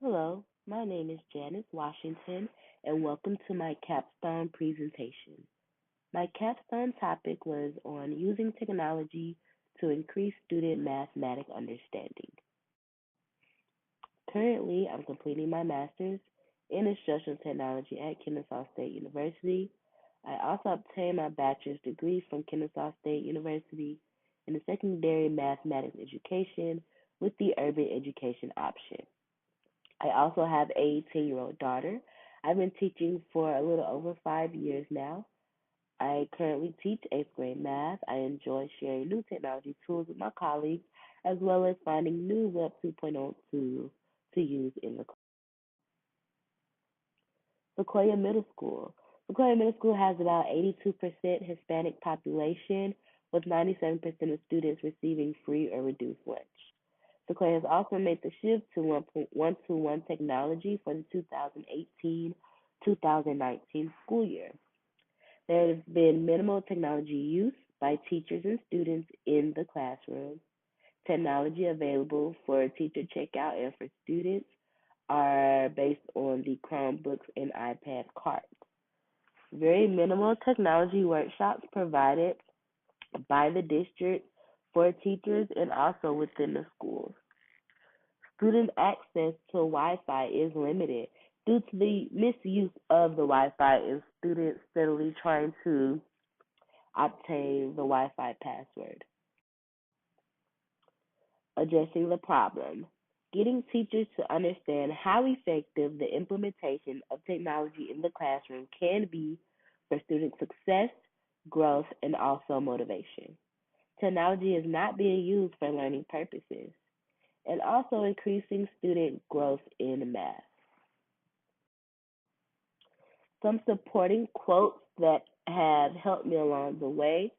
Hello, my name is Janice Washington, and welcome to my Capstone presentation. My capstone topic was on using technology to increase student mathematic understanding. Currently, I'm completing my master's in instructional technology at Kennesaw State University. I also obtained my bachelor's degree from Kennesaw State University in the secondary mathematics education with the urban education option. I also have a 10-year-old daughter. I've been teaching for a little over 5 years now. I currently teach eighth grade math. I enjoy sharing new technology tools with my colleagues, as well as finding new Web 2.0 tools to use in the Sequoia Middle School. Sequoia Middle School has about 82% Hispanic population, with 97% of students receiving free or reduced lunch. Sequoia has also made the shift to one-to-one technology for the 2018-2019 school year. There has been minimal technology use by teachers and students in the classroom. Technology available for teacher checkout and for students are based on the Chromebooks and iPad carts. Very minimal technology workshops provided by the district for teachers and also within the schools. Student access to Wi-Fi is limited due to the misuse of the Wi-Fi and students steadily trying to obtain the Wi-Fi password. Addressing the problem. Getting teachers to understand how effective the implementation of technology in the classroom can be for student success, growth, and also motivation. Technology is not being used for learning purposes, and also increasing student growth in math. Some supporting quotes that have helped me along the way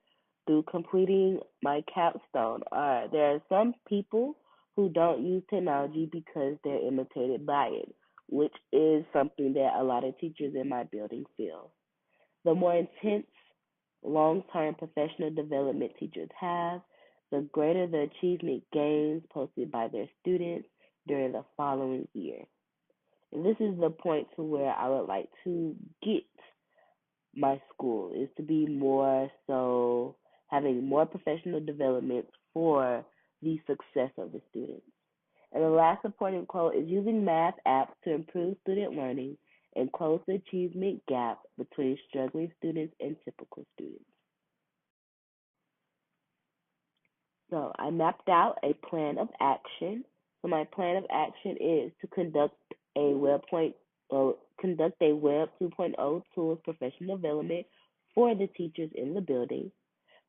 through completing my capstone are: there are some people who don't use technology because they're imitated by it, which is something that a lot of teachers in my building feel. The more intense long term professional development teachers have, the greater the achievement gains posted by their students during the following year. And this is the point to where I would like to get my school, is to be more so having more professional development for the success of the students. And the last supporting quote is: using math apps to improve student learning and close the achievement gap between struggling students and typical students. So I mapped out a plan of action. So my plan of action is to conduct a Web 2.0 tools professional development for the teachers in the building,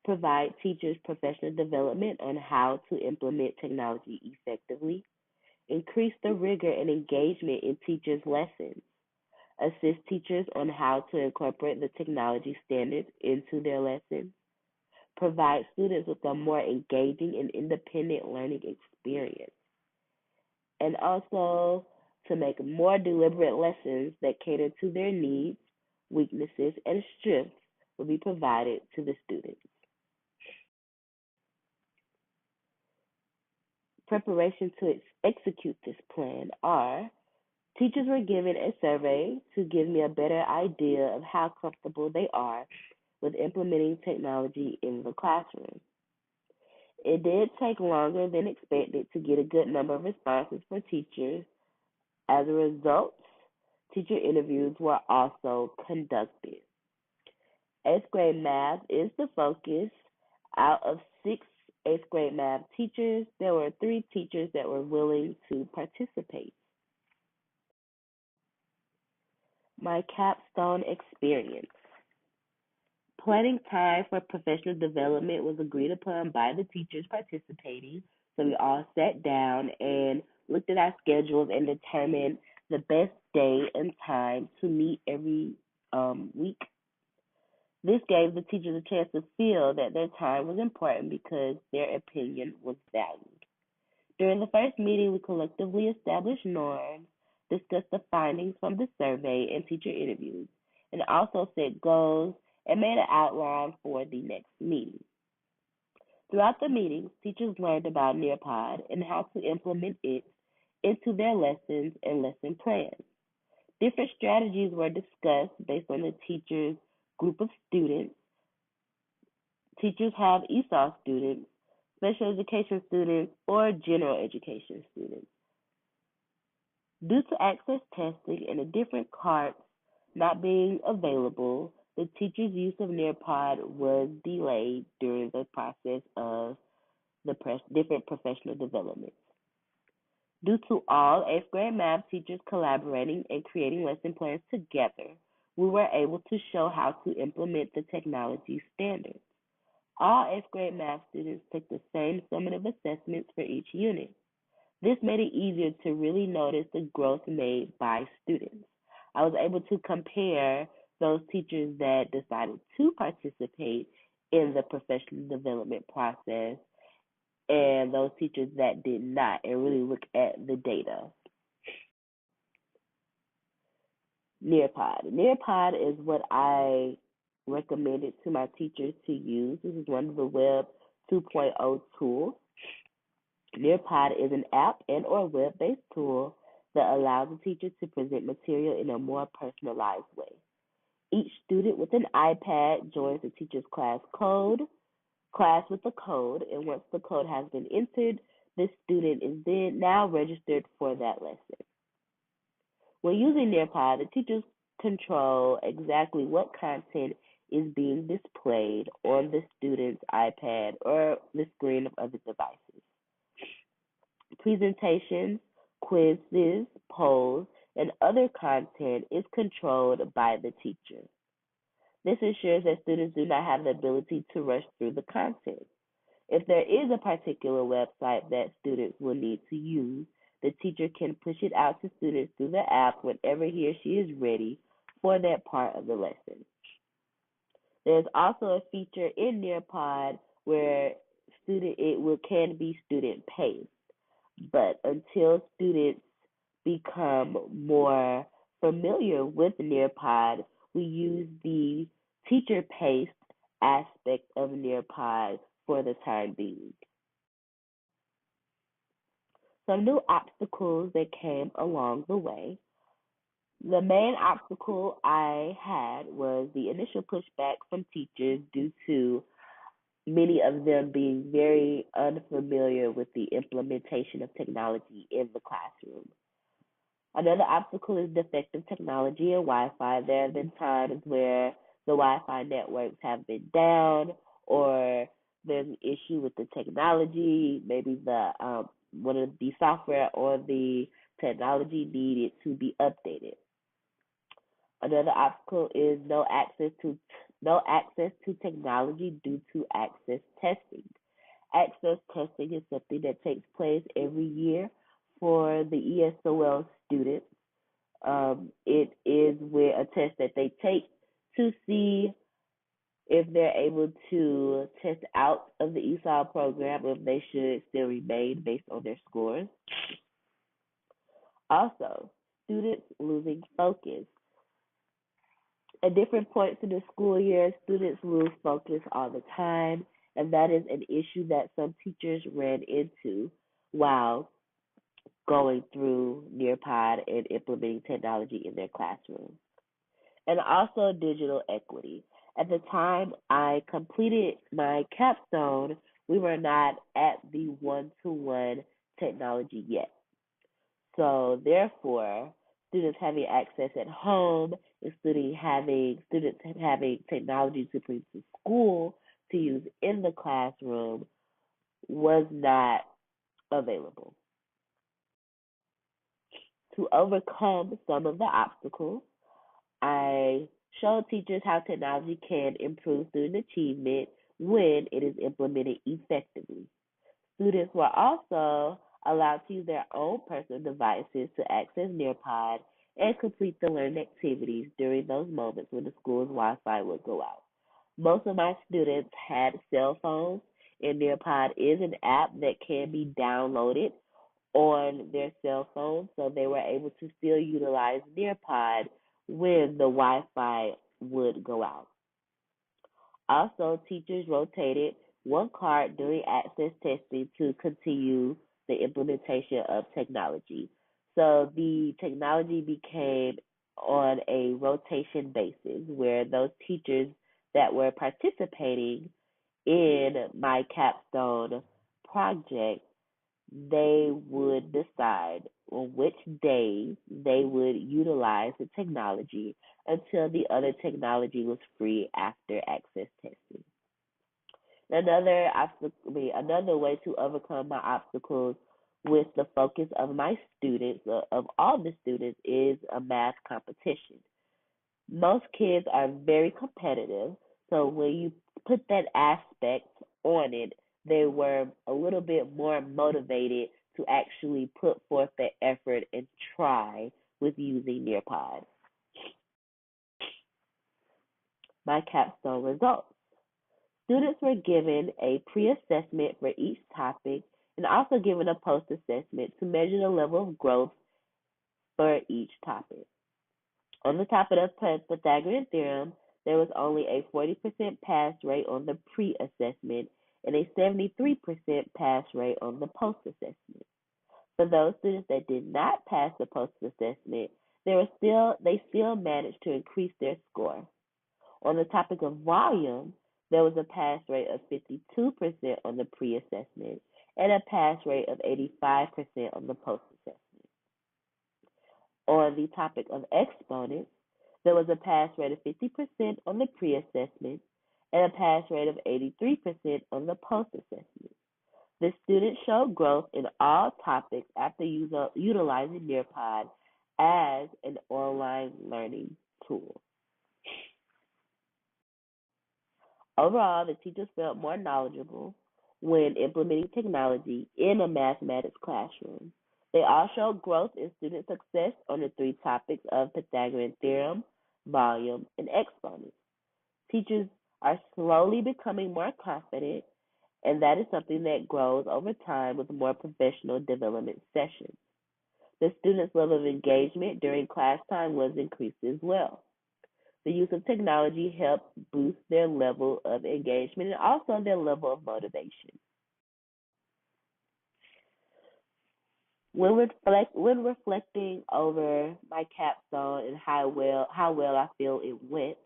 provide teachers professional development on how to implement technology effectively, increase the rigor and engagement in teachers' lessons, assist teachers on how to incorporate the technology standards into their lessons, provide students with a more engaging and independent learning experience, and also to make more deliberate lessons that cater to their needs, weaknesses, and strengths will be provided to the students. Preparation to execute this plan are: teachers were given a survey to give me a better idea of how comfortable they are with implementing technology in the classroom. It did take longer than expected to get a good number of responses for teachers. As a result, teacher interviews were also conducted. Eighth grade math is the focus. Out of six eighth grade math teachers, there were three teachers that were willing to participate. My capstone experience. Planning time for professional development was agreed upon by the teachers participating. So we all sat down and looked at our schedules and determined the best day and time to meet every week. This gave the teachers a chance to feel that their time was important because their opinion was valued. During the first meeting, we collectively established norms, discussed the findings from the survey and teacher interviews, and also set goals and made an outline for the next meeting. Throughout the meetings, teachers learned about Nearpod and how to implement it into their lessons and lesson plans. Different strategies were discussed based on the teacher's group of students. Teachers have ESOL students, special education students, or general education students. Due to access testing and the different carts not being available, the teacher's use of Nearpod was delayed during the process of the different professional developments. Due to all eighth grade math teachers collaborating and creating lesson plans together, we were able to show how to implement the technology standards. All eighth grade math students took the same summative assessments for each unit. This made it easier to really notice the growth made by students. I was able to compare those teachers that decided to participate in the professional development process and those teachers that did not, and really look at the data. Nearpod. Nearpod is what I recommended to my teachers to use. This is one of the Web 2.0 tools. Nearpod is an app and or web-based tool that allows the teacher to present material in a more personalized way. Each student with an iPad joins the teacher's class with the code, and once the code has been entered, the student is then now registered for that lesson. When using Nearpod, the teachers control exactly what content is being displayed on the student's iPad or the screen of other devices. Presentations, quizzes, polls, and other content is controlled by the teacher. This ensures that students do not have the ability to rush through the content. If there is a particular website that students will need to use, the teacher can push it out to students through the app whenever he or she is ready for that part of the lesson. There's also a feature in Nearpod where can be student paced, but until students become more familiar with Nearpod, we use the teacher paced aspect of Nearpod for the time being. Some new obstacles that came along the way. The main obstacle I had was the initial pushback from teachers due to many of them being very unfamiliar with the implementation of technology in the classroom. Another obstacle is defective technology and Wi-Fi. There have been times where the Wi-Fi networks have been down, or there's an issue with the technology. Maybe the one of the software or the technology needed to be updated. Another obstacle is no access to technology due to access testing. Access testing is something that takes place every year for the ESOL students. It is where a test that they take to see if they're able to test out of the ESOL program, if they should still remain based on their scores. Also, students losing focus. At different points in the school year, students lose focus all the time, and that is an issue that some teachers ran into while going through Nearpod and implementing technology in their classroom. And also digital equity. At the time I completed my capstone, we were not at the one-to-one technology yet. So therefore, students having access at home, including students having technology to bring to school to use in the classroom, was not available. To overcome some of the obstacles, I showed teachers how technology can improve student achievement when it is implemented effectively. Students were also allowed to use their own personal devices to access Nearpod and complete the learning activities during those moments when the school's Wi-Fi would go out. Most of my students had cell phones, and Nearpod is an app that can be downloaded on their cell phone, so they were able to still utilize Nearpod when the Wi-Fi would go out. Also, teachers rotated one cart during access testing to continue the implementation of technology. So the technology became on a rotation basis where those teachers that were participating in my capstone project, they would decide on which days they would utilize the technology until the other technology was free after access testing. Another way to overcome my obstacles with the focus of my students, of all the students, is a math competition. Most kids are very competitive, so when you put that aspect on it, they were a little bit more motivated to actually put forth the effort and try with using Nearpod. My capstone results. Students were given a pre-assessment for each topic and also given a post-assessment to measure the level of growth for each topic. On the topic of Pythagorean theorem, there was only a 40% pass rate on the pre-assessment and a 73% pass rate on the post-assessment. For those students that did not pass the post-assessment, they still managed to increase their score. On the topic of volume, there was a pass rate of 52% on the pre-assessment and a pass rate of 85% on the post-assessment. On the topic of exponents, there was a pass rate of 50% on the pre-assessment and a pass rate of 83% on the post-assessment. The students showed growth in all topics after utilizing Nearpod as an online learning tool. Overall, the teachers felt more knowledgeable when implementing technology in a mathematics classroom. They all showed growth in student success on the three topics of Pythagorean theorem, volume, and exponents. Teachers are slowly becoming more confident, and that is something that grows over time with more professional development sessions. The students' level of engagement during class time was increased as well. The use of technology helped boost their level of engagement and also their level of motivation. When reflecting over my capstone and how well I feel it went,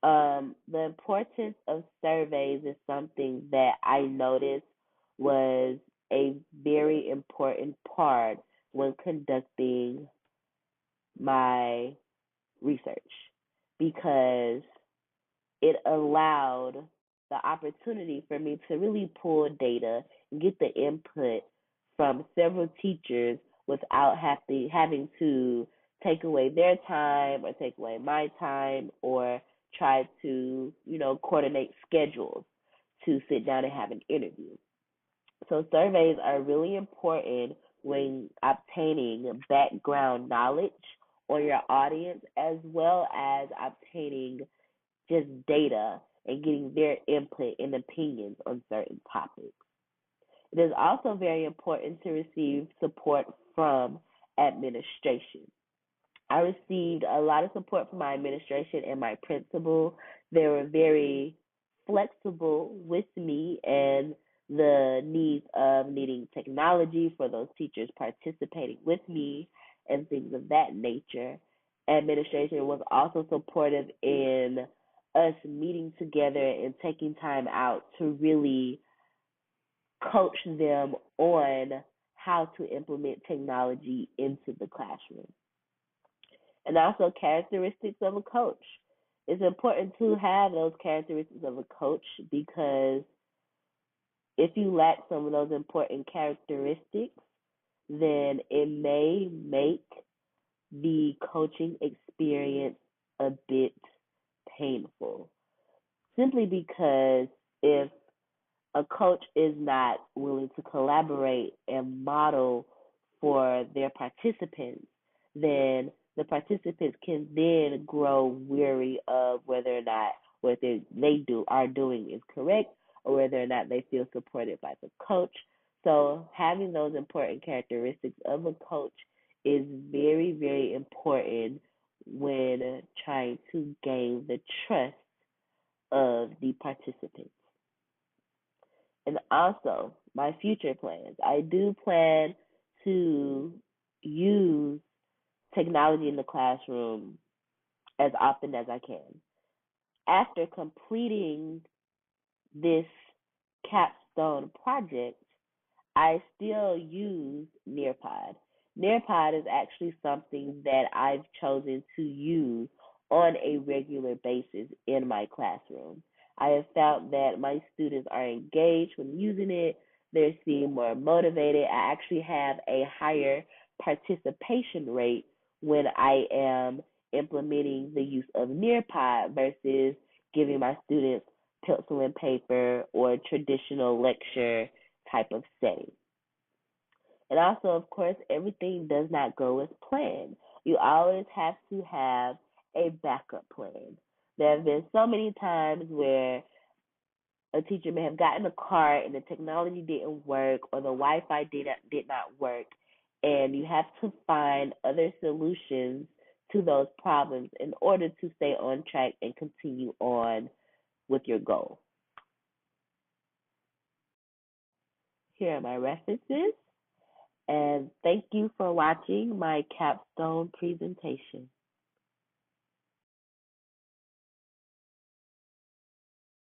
the importance of surveys is something that I noticed was a very important part when conducting my research because it allowed the opportunity for me to really pull data and get the input from several teachers without having to take away their time or take away my time or try to, coordinate schedules to sit down and have an interview. So surveys are really important when obtaining background knowledge on your audience as well as obtaining just data and getting their input and opinions on certain topics. It is also very important to receive support from administration. I received a lot of support from my administration and my principal. They were very flexible with me and the needs of needing technology for those teachers participating with me and things of that nature. Administration was also supportive in us meeting together and taking time out to really coach them on how to implement technology into the classroom. And also characteristics of a coach. It's important to have those characteristics of a coach because if you lack some of those important characteristics, then it may make the coaching experience a bit painful. Simply because if a coach is not willing to collaborate and model for their participants, then the participants can then grow weary of whether or not what are doing is correct or whether or not they feel supported by the coach. So having those important characteristics of a coach is very, very important when trying to gain the trust of the participants. And also, my future plans. I do plan to use technology in the classroom as often as I can. After completing this capstone project, I still use Nearpod. Nearpod is actually something that I've chosen to use on a regular basis in my classroom. I have found that my students are engaged when using it. They seem more motivated. I actually have a higher participation rate when I am implementing the use of Nearpod versus giving my students pencil and paper or traditional lecture type of setting. And also, of course, everything does not go as planned. You always have to have a backup plan. There have been so many times where a teacher may have gotten a card and the technology didn't work or the Wi-Fi did not work, and you have to find other solutions to those problems in order to stay on track and continue on with your goal. Here are my references. And thank you for watching my capstone presentation.